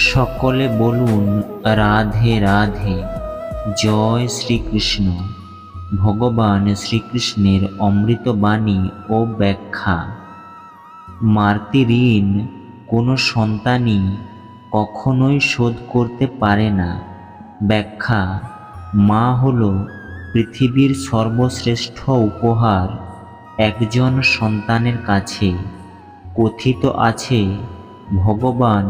সকলে বলুন রাধে রাধে। জয় শ্রীকৃষ্ণ। ভগবান শ্রীকৃষ্ণের অমৃত বাণী ও ব্যাখ্যা। মাতৃ ঋণ কোনো সন্তানই কখনোই শোধ করতে পারে না। ব্যাখ্যা: মা হল পৃথিবীর সর্বশ্রেষ্ঠ উপহার একজন সন্তানের কাছে। কথিত আছে, ভগবান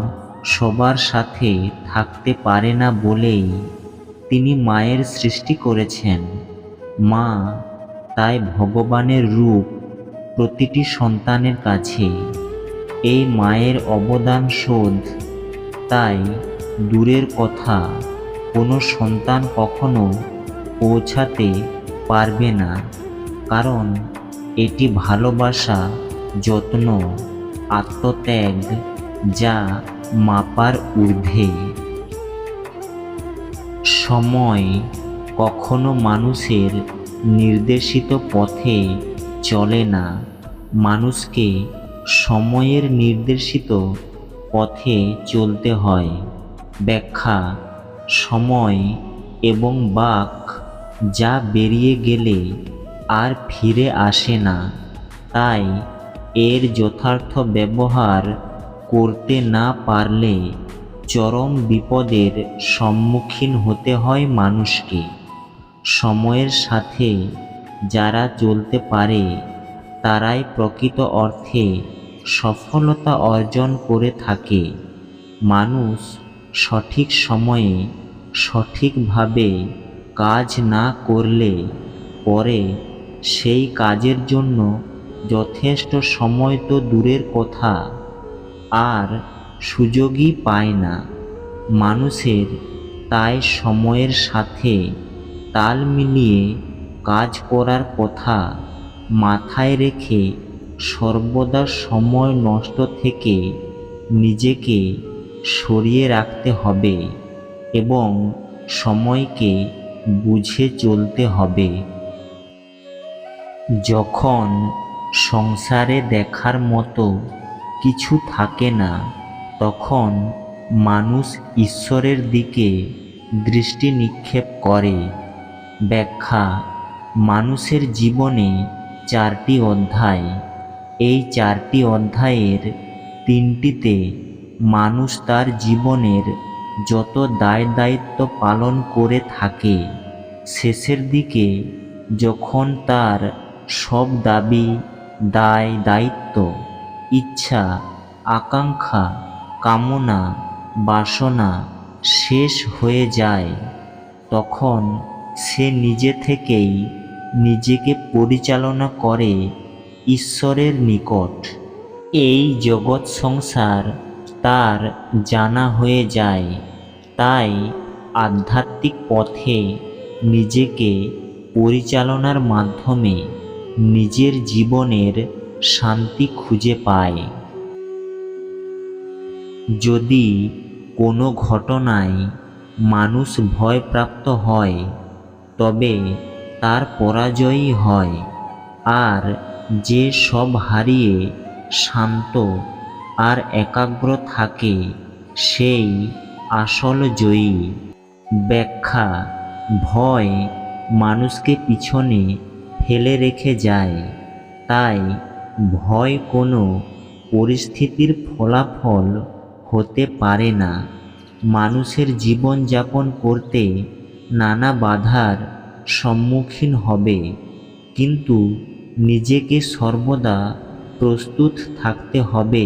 সবার সাথে থাকতে পারে না বলেই তিনি মায়ের সৃষ্টি করেছেন। মা তাই ভগবানের রূপ প্রতিটি সন্তানের কাছে। এই মায়ের অবদান শোধ তাই দূরের কথা, কোনো সন্তান কখনো পৌঁছাতে পারবে না, কারণ এটি ভালোবাসা, যত্ন, আত্মত্যাগ যা মাপার ঊর্ধ্বে। সময় কখনো মানুষের নির্দেশিত পথে চলে না, মানুষকে সময়ের নির্দেশিত পথে চলতে হয়। ব্যাখ্যা: সময় এবং বাক যা বেরিয়ে গেলে আর ফিরে আসে না, তাই এর যথার্থ ব্যবহার করতে না পারলে চরম বিপদের সম্মুখীন হতে হয় মানুষকে। সময়ের সাথে যারা চলতে পারে তারাই প্রকৃত অর্থে সফলতা অর্জন করে থাকে। মানুষ সঠিক সময়ে সঠিকভাবে কাজ না করলে পরে সেই কাজের জন্য যথেষ্ট সময় তো দূরের কথা, আর সুযোগই পায় না। মানুষের তাই সময়ের সাথে তাল মিলিয়ে কাজ করার কথা মাথায় রেখে সর্বদা সময় নষ্ট থেকে নিজেকে সরিয়ে রাখতে হবে এবং সময়কে বুঝে চলতে হবে। যখন সংসারে দেখার মতো কিছু থাকে না, তখন মানুষ ঈশ্বরের দিকে দৃষ্টি নিক্ষেপ করে। ব্যাখ্যা: মানুষের জীবনে 4টি অধ্যায়। এই 4টি অধ্যায়ের 3টিতে মানুষ তার জীবনের যত দায় দায়িত্ব পালন করে থাকে, শেষের দিকে যখন তার সব দাবি, দায় দায়িত্ব, ইচ্ছা, আকাঙ্ক্ষা, কামনা, বাসনা শেষ হয়ে যায়, তখন সে নিজে থেকেই নিজেকে পরিচালনা করে ঈশ্বরের নিকট। এই জগৎ সংসার তার জানা হয়ে যায়, তাই আধ্যাত্মিক পথে নিজেকে পরিচালনার মাধ্যমে নিজের জীবনের শান্তি খুঁজে পায়। যদি কোনো ঘটনায় মানুষ ভয়প্রাপ্ত হয়, তবে তার পরাজয়ই হয়, আর যে সব হারিয়ে শান্ত আর একাগ্র থাকে সেই আসল জয়ী। ব্যাখ্যা: ভয় মানুষকে পিছনে ফেলে রেখে যায়, তাই ভয় কোনো পরিস্থিতির ফলাফল হতে পারে না। মানুষের জীবন যাপন করতে নানা বাধার সম্মুখীন হবে, কিন্তু নিজেকে সর্বদা প্রস্তুত থাকতে হবে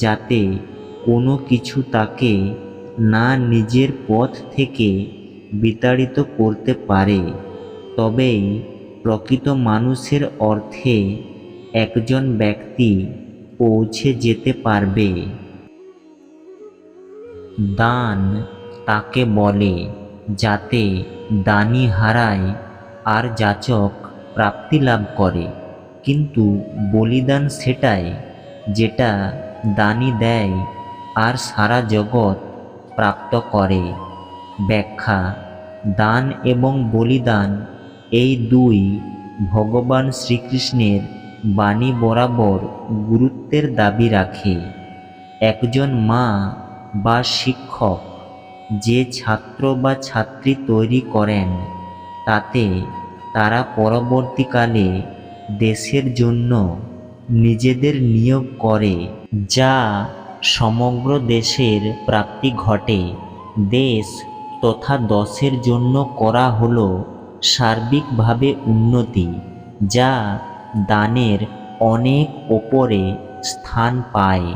যাতে কোনো কিছু তাকে না নিজের পথ থেকে বিতাড়িত করতে পারে। তবেই প্রকৃত মানুষের অর্থে একজন ব্যক্তি পৌঁছে যেতে পারবে। দান তাকে বলে যাতে দানি হারায় আর যাচক প্রাপ্তি লাভ করে, কিন্তু বলিদান সেটাই যেটা দানি দেয় আর সারা জগৎ প্রাপ্ত করে। ব্যাখ্যা: দান এবং বলিদান এই দুই ভগবান শ্রীকৃষ্ণের বাণী বরাবর গুরুত্বের দাবি রাখে। একজন মা বা শিক্ষক যে ছাত্র বা ছাত্রী তৈরি করেন, তাতে তারা পরবর্তীকালে দেশের জন্য নিজেদের নিয়োগ করে, যা সমগ্র দেশের প্রাপ্তি ঘটে। দেশ তথা দশের জন্য করা হলো সার্বিকভাবে উন্নতি, যা দানের অনেক ওপরে স্থান পায়।